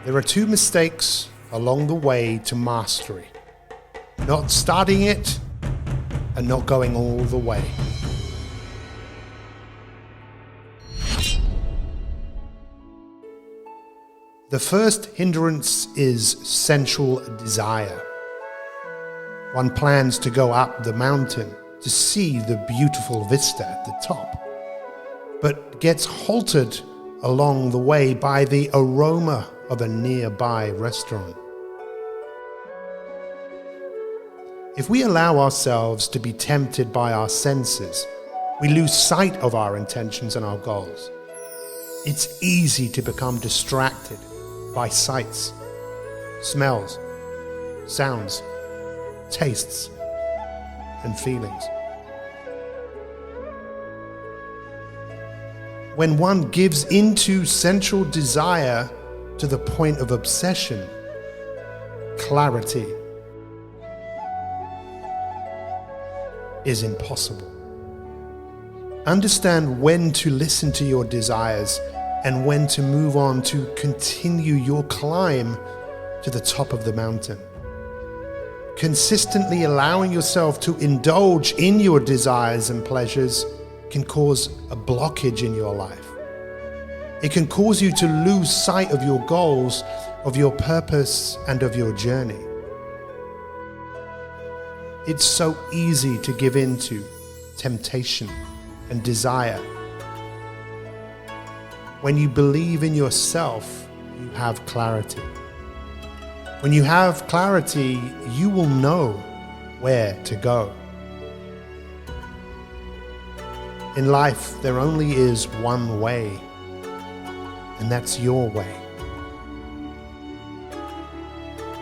There are two mistakes along the way to mastery: not starting it and not going all the way. The first hindrance is sensual desire. One plans to go up the mountain to see the beautiful vista at the top, but gets halted along the way by the aroma of a nearby restaurant. If we allow ourselves to be tempted by our senses, we lose sight of our intentions and our goals. It's easy to become distracted by sights, smells, sounds, tastes, and feelings. When one gives into sensual desire to the point of obsession, clarity is impossible. Understand when to listen to your desires and when to move on to continue your climb to the top of the mountain. Consistently allowing yourself to indulge in your desires and pleasures can cause a blockage in your life. It can cause you to lose sight of your goals, of your purpose, and of your journey. It's so easy to give in to temptation and desire. When you believe in yourself, you have clarity. When you have clarity, you will know where to go. In life, there only is one way, and that's your way.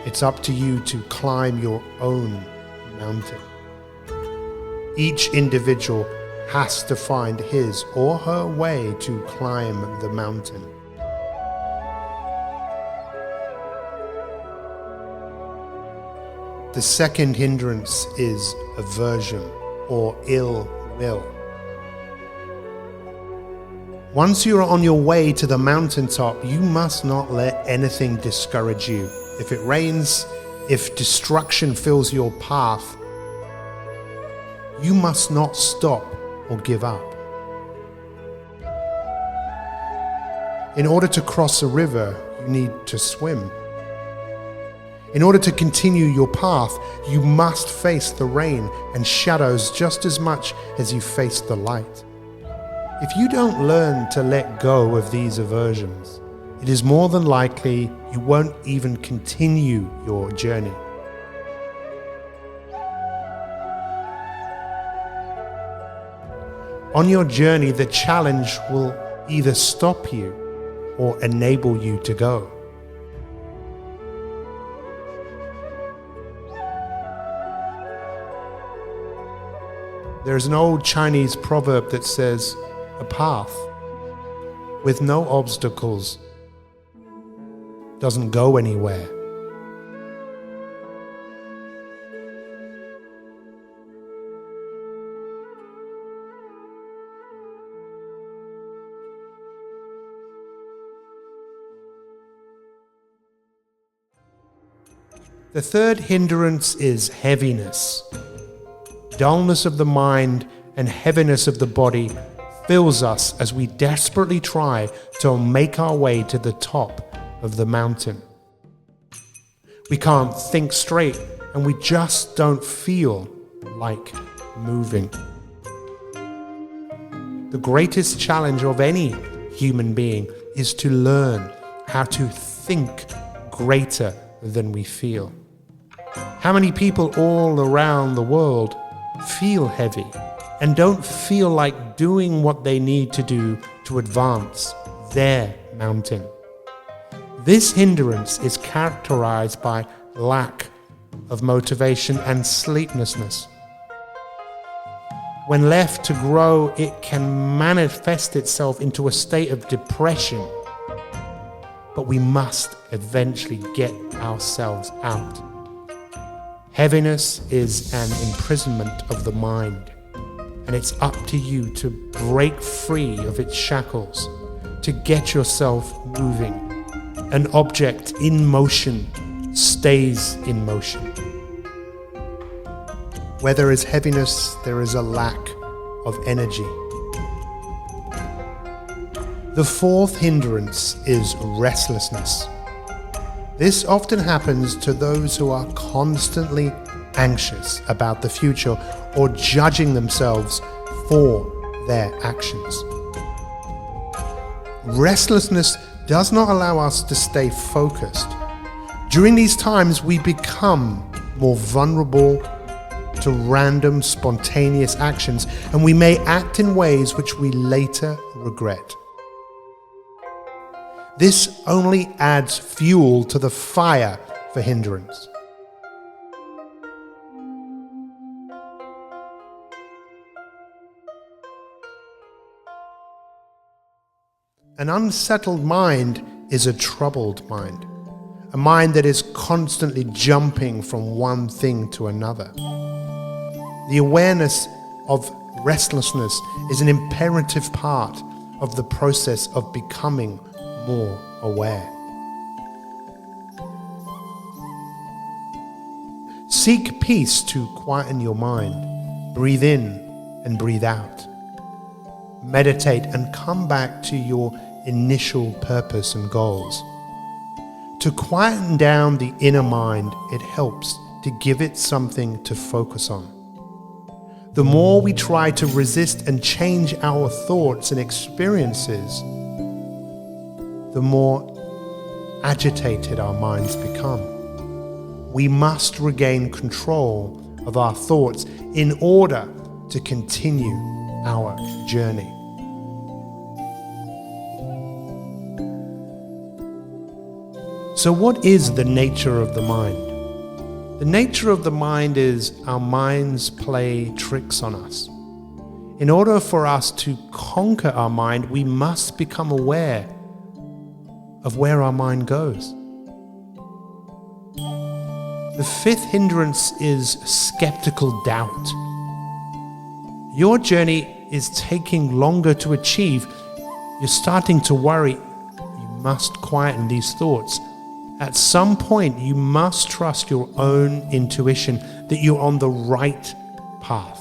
It's up to you to climb your own mountain. Each individual has to find his or her way to climb the mountain. The second hindrance is aversion or ill will. Once you're on your way to the mountaintop, you must not let anything discourage you. If it rains, if destruction fills your path, you must not stop or give up. In order to cross a river, you need to swim. In order to continue your path, you must face the rain and shadows just as much as you face the light. If you don't learn to let go of these aversions, it is more than likely you won't even continue your journey. On your journey, the challenge will either stop you or enable you to go. There's an old Chinese proverb that says, "A path with no obstacles doesn't go anywhere." The third hindrance is heaviness. Dullness of the mind and heaviness of the body fills us as we desperately try to make our way to the top of the mountain. We can't think straight and we just don't feel like moving. The greatest challenge of any human being is to learn how to think greater than we feel. How many people all around the world feel heavy and don't feel like doing what they need to do to advance their mountain? This hindrance is characterized by lack of motivation and sleeplessness. When left to grow, it can manifest itself into a state of depression. But we must eventually get ourselves out. Heaviness is an imprisonment of the mind, and it's up to you to break free of its shackles, to get yourself moving. An object in motion stays in motion. Where there is heaviness, there is a lack of energy. The fourth hindrance is restlessness. This often happens to those who are constantly anxious about the future or judging themselves for their actions. Restlessness does not allow us to stay focused. During these times, we become more vulnerable to random, spontaneous actions, and we may act in ways which we later regret. This only adds fuel to the fire for hindrance. An unsettled mind is a troubled mind, a mind that is constantly jumping from one thing to another. The awareness of restlessness is an imperative part of the process of becoming more aware. Seek peace to quieten your mind. Breathe in and breathe out. Meditate and come back to your initial purpose and goals. To quieten down the inner mind, it helps to give it something to focus on. The more we try to resist and change our thoughts and experiences, the more agitated our minds become. We must regain control of our thoughts in order to continue our journey. So what is the nature of the mind? The nature of the mind is our minds play tricks on us. In order for us to conquer our mind, we must become aware of where our mind goes. The fifth hindrance is skeptical doubt. Your journey is taking longer to achieve. You're starting to worry. You must quieten these thoughts. At some point, you must trust your own intuition that you're on the right path.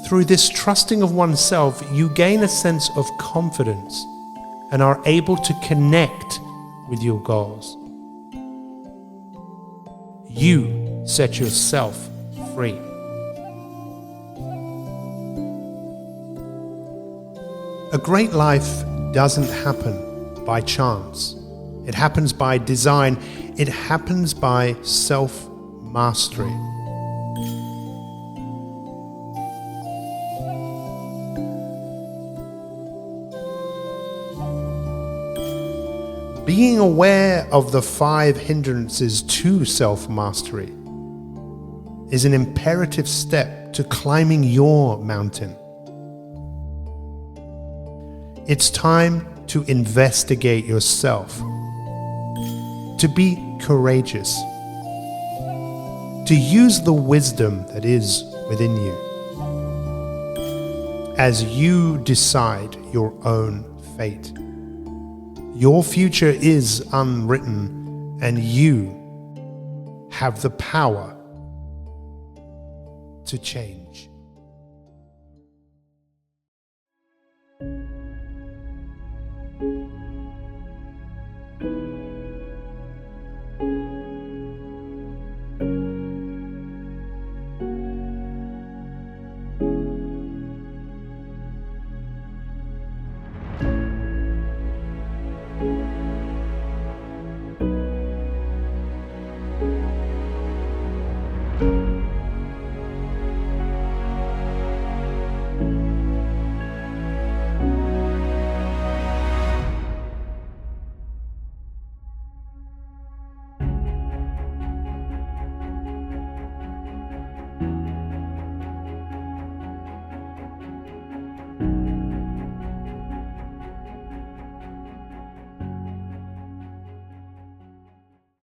Through this trusting of oneself, you gain a sense of confidence and are able to connect with your goals. You set yourself free. A great life doesn't happen by chance. It happens by design. It happens by self-mastery. Being aware of the 5 hindrances to self-mastery is an imperative step to climbing your mountain. It's time to investigate yourself, to be courageous, to use the wisdom that is within you as you decide your own fate. Your future is unwritten, and you have the power to change.